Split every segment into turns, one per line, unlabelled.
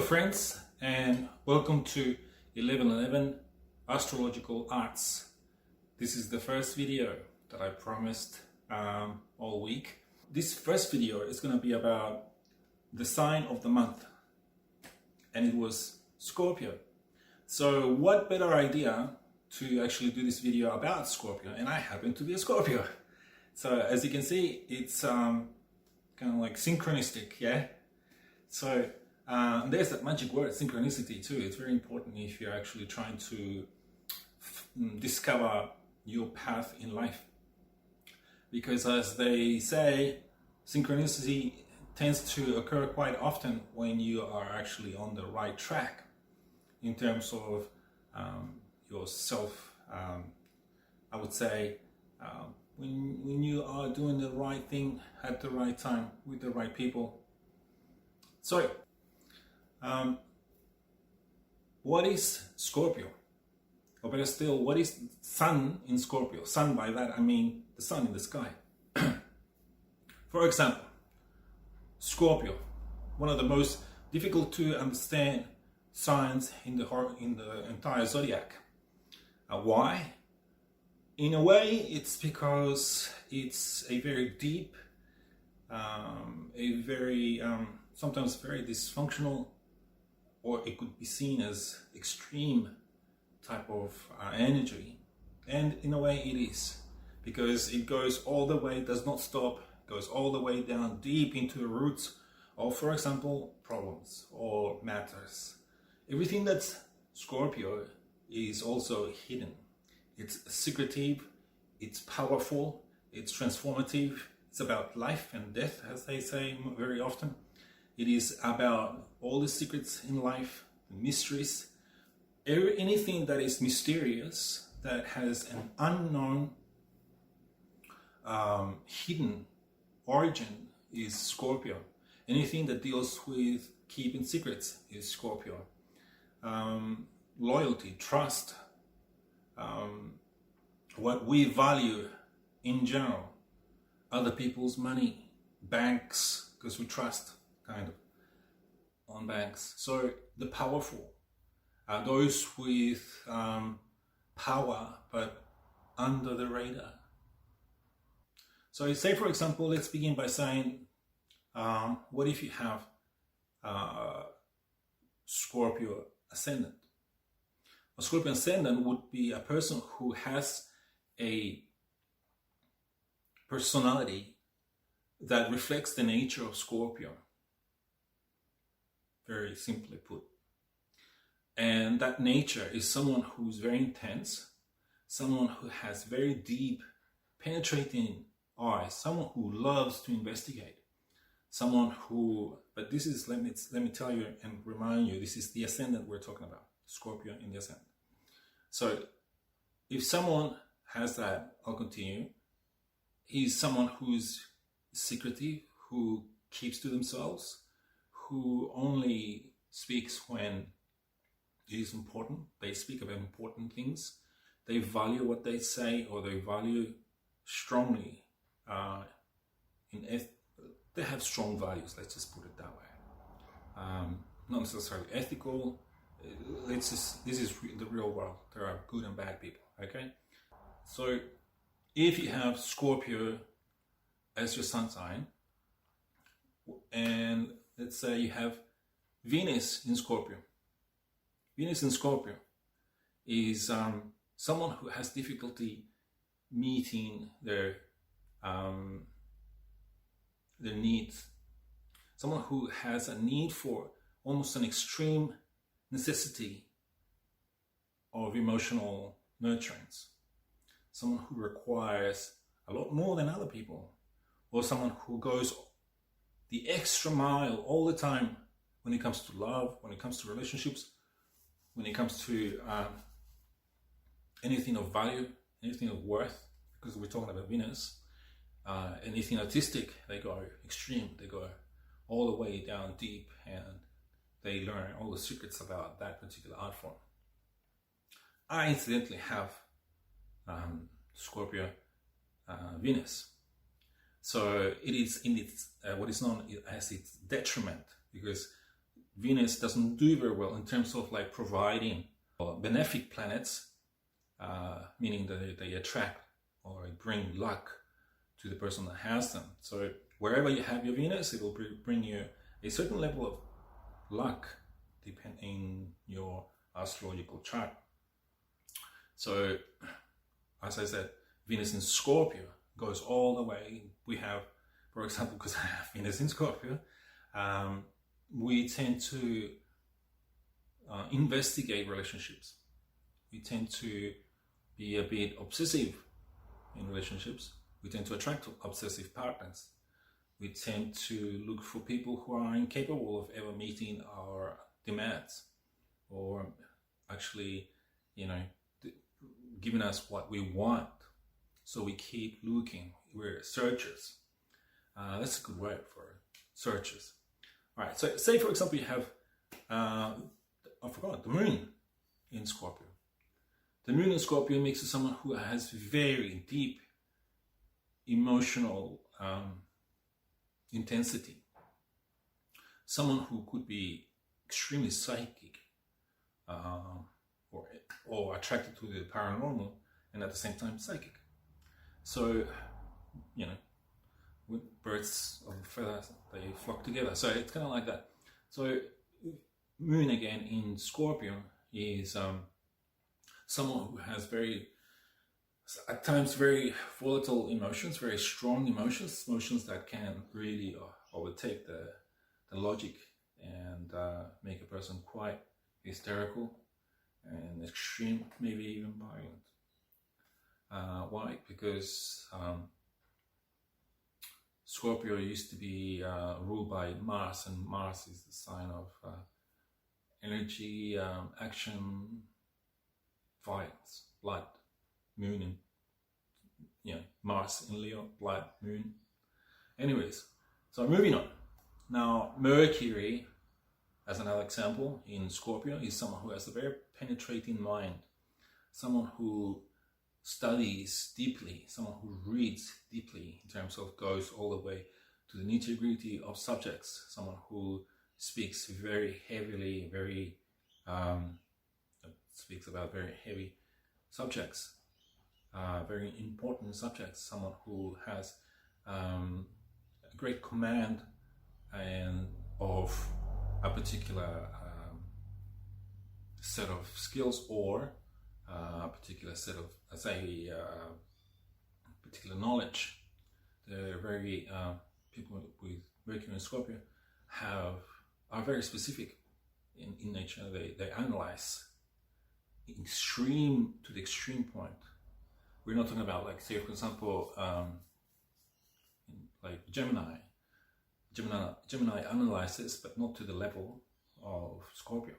friends, and welcome to 1111 Astrological Arts. This is the first video that I promised all week. This first video is going to be about the sign of the month, and it was Scorpio. So what better idea to actually do this video about Scorpio, and I happen to be a Scorpio. So as you can see, it's kind of like synchronistic, yeah? So there's that magic word, synchronicity, too. It's very important if you're actually trying to discover your path in life. Because as they say, synchronicity tends to occur quite often when you are actually on the right track in terms of yourself. I would say when you are doing the right thing at the right time with the right people. So, what is Scorpio? Or better still, what is sun in Scorpio? Sun, by that I mean the sun in the sky. For example, Scorpio, one of the most difficult to understand signs in the entire zodiac. Why? In a way, it's because it's a very deep, sometimes very dysfunctional, or it could be seen as extreme type of energy. And in a way it is, because it goes all the way, does not stop, goes all the way down deep into the roots of, for example, problems or matters. Everything that's Scorpio is also hidden. It's secretive, it's powerful, it's transformative, it's about life and death, as they say very often. It is about all the secrets in life, the mysteries, anything that is mysterious, that has an unknown, hidden origin is Scorpio. Anything that deals with keeping secrets is Scorpio. Loyalty, trust, what we value in general, other people's money, banks, because we trust kind of on banks. So the powerful, those with power but under the radar. So say, for example, let's begin by saying, what if you have Scorpio ascendant? A Scorpio ascendant would be a person who has a personality that reflects the nature of Scorpio, very simply put. And that nature is someone who's very intense, someone who has very deep, penetrating eyes, someone who loves to investigate, someone who, but this is, let me tell you and remind you, this is the ascendant we're talking about, Scorpio in the ascendant. So if someone has that, I'll continue. He's someone who's secretive, who keeps to themselves, who only speaks when it is important. They speak about important things. They value what they say, or they value strongly. They have strong values, let's just put it that way. Not necessarily ethical. This is the real world. There are good and bad people, okay? So if you have Scorpio as your sun sign, and let's say you have Venus in Scorpio. Venus in Scorpio is someone who has difficulty meeting their needs. Someone who has a need for almost an extreme necessity of emotional nurturance. Someone who requires a lot more than other people, or someone who goes the extra mile all the time when it comes to love, when it comes to relationships, when it comes to anything of value, anything of worth, because we're talking about Venus. Anything artistic, they go extreme, they go all the way down deep, and they learn all the secrets about that particular art form. I incidentally have Scorpio Venus. So it is in its what is known as its detriment, because Venus doesn't do very well in terms of like providing benefic planets, meaning that they attract or bring luck to the person that has them. So wherever you have your Venus, it will bring you a certain level of luck depending your astrological chart. So as I said, Venus in Scorpio goes all the way. We have, for example, because I have Venus in Scorpio, we tend to investigate relationships. We tend to be a bit obsessive in relationships. We tend to attract obsessive partners. We tend to look for people who are incapable of ever meeting our demands, or actually, giving us what we want. So we keep looking. We're searchers. That's a good word for it. Searchers. All right. So say, for example, you have, I forgot, the moon in Scorpio. The moon in Scorpio makes you someone who has very deep emotional intensity. Someone who could be extremely psychic, or attracted to the paranormal, and at the same time psychic. So, with birds of a feather, they flock together. So it's kind of like that. So moon again in Scorpio is someone who has at times very volatile emotions, very strong emotions that can really overtake the logic and make a person quite hysterical and extreme, maybe even violent. Why? Because Scorpio used to be ruled by Mars, and Mars is the sign of energy, action, violence, blood. Moon in Mars in Leo, blood, moon. Anyways, so moving on. Now Mercury, as another example, in Scorpio, is someone who has a very penetrating mind, someone who studies deeply, someone who reads deeply in terms of goes all the way to the nitty-gritty of subjects, someone who speaks very heavily, speaks about very heavy subjects, very important subjects, someone who has a great command of a particular set of skills, or a particular set of, particular knowledge. They're very, people with Mercury and Scorpio are very specific in nature. They analyze to the extreme point. We're not talking about, like, say, for example, like Gemini analyzes, but not to the level of Scorpio.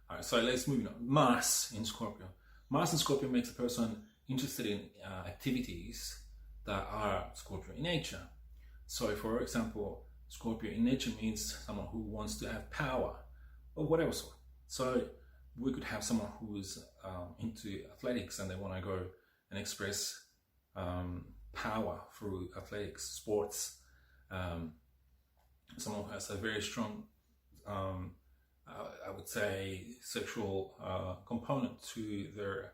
All right, so let's move on. Mars in Scorpio. Mars in Scorpio makes a person interested in activities that are Scorpio in nature. So, for example, Scorpio in nature means someone who wants to have power of whatever sort. So we could have someone who is into athletics and they want to go and express power through athletics, sports. Someone who has a very strong, I would say, sexual component to their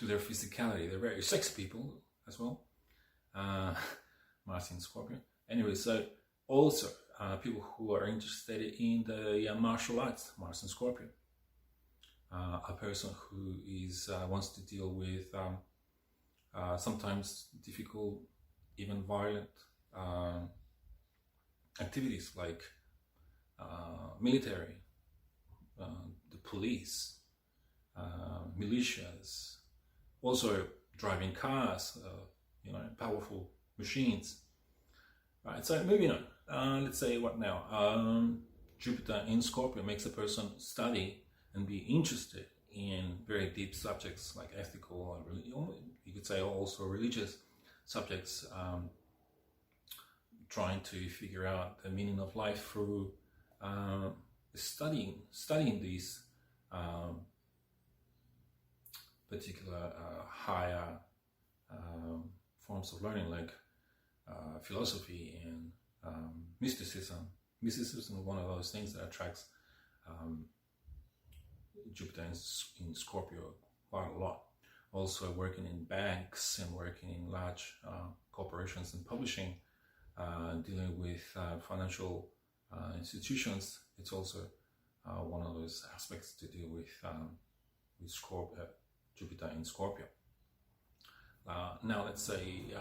physicality. They're very sexy people as well. Mars in Scorpio. Anyway, so also people who are interested in the martial arts, Mars in Scorpio. A person who wants to deal with sometimes difficult, even violent activities like military, the police, militias, also driving cars, powerful machines. Right, so moving on. Let's say what now? Jupiter in Scorpio makes a person study and be interested in very deep subjects like ethical, you could say also religious subjects, trying to figure out the meaning of life through studying these particular higher forms of learning, like philosophy and mysticism. Mysticism is one of those things that attracts Jupiter in Scorpio quite a lot. Also working in banks and working in large corporations and publishing, dealing with financial institutions. It's also one of those aspects to deal with Scorpio, Jupiter in Scorpio. Now let's say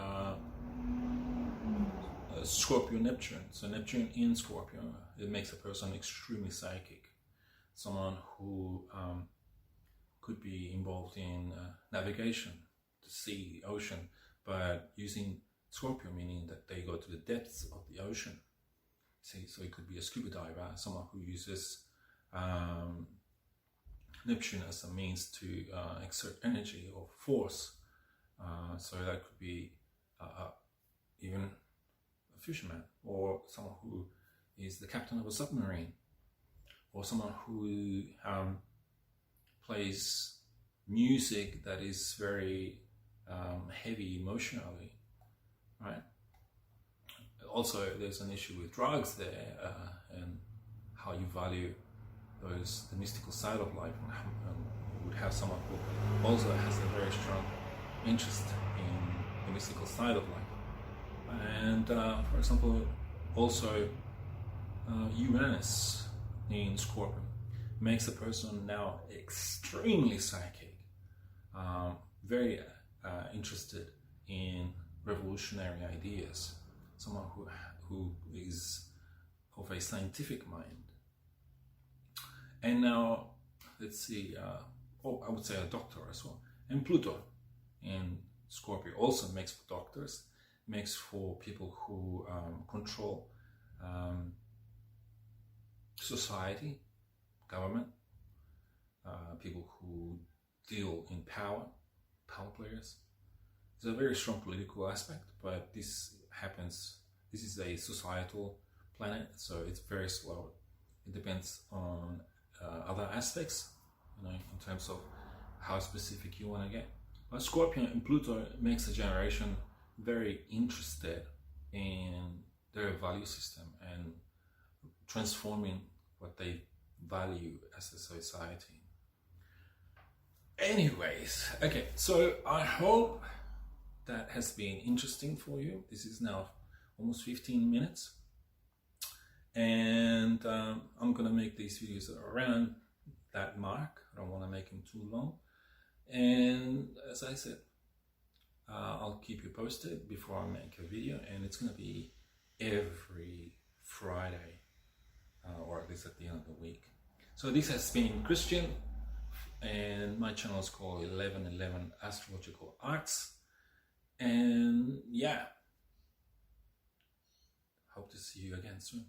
Scorpio Neptune. So Neptune in Scorpio, it makes a person extremely psychic. Someone who could be involved in navigation, the sea, the ocean, but using Scorpio, meaning that they go to the depths of the ocean. See, so it could be a scuba diver, someone who uses Neptune as a means to exert energy or force. So that could be even a fisherman, or someone who is the captain of a submarine, or someone who plays music that is very heavy emotionally, right? Also, there's an issue with drugs there, and how you value the mystical side of life, and you would have someone who also has a very strong interest in the mystical side of life. And for example, also Uranus in Scorpio makes a person now extremely psychic, very interested in revolutionary ideas, someone who is of a scientific mind. And now let's see, I would say a doctor as well. And Pluto in Scorpio also makes for doctors, makes for people who control society, government, people who deal in power players. It's a very strong political aspect, but this is a societal planet, so it's very slow. It depends on other aspects, in terms of how specific you want to get. But Scorpio and Pluto makes a generation very interested in their value system and transforming what they value as a society. Anyways, okay, so I hope that has been interesting for you. This is now almost 15 minutes. And I'm going to make these videos around that mark. I don't want to make them too long. And as I said, I'll keep you posted before I make a video. And it's going to be every Friday, or at least at the end of the week. So this has been Christian, and my channel is called 1111 Astrological Arts. And yeah, hope to see you again soon.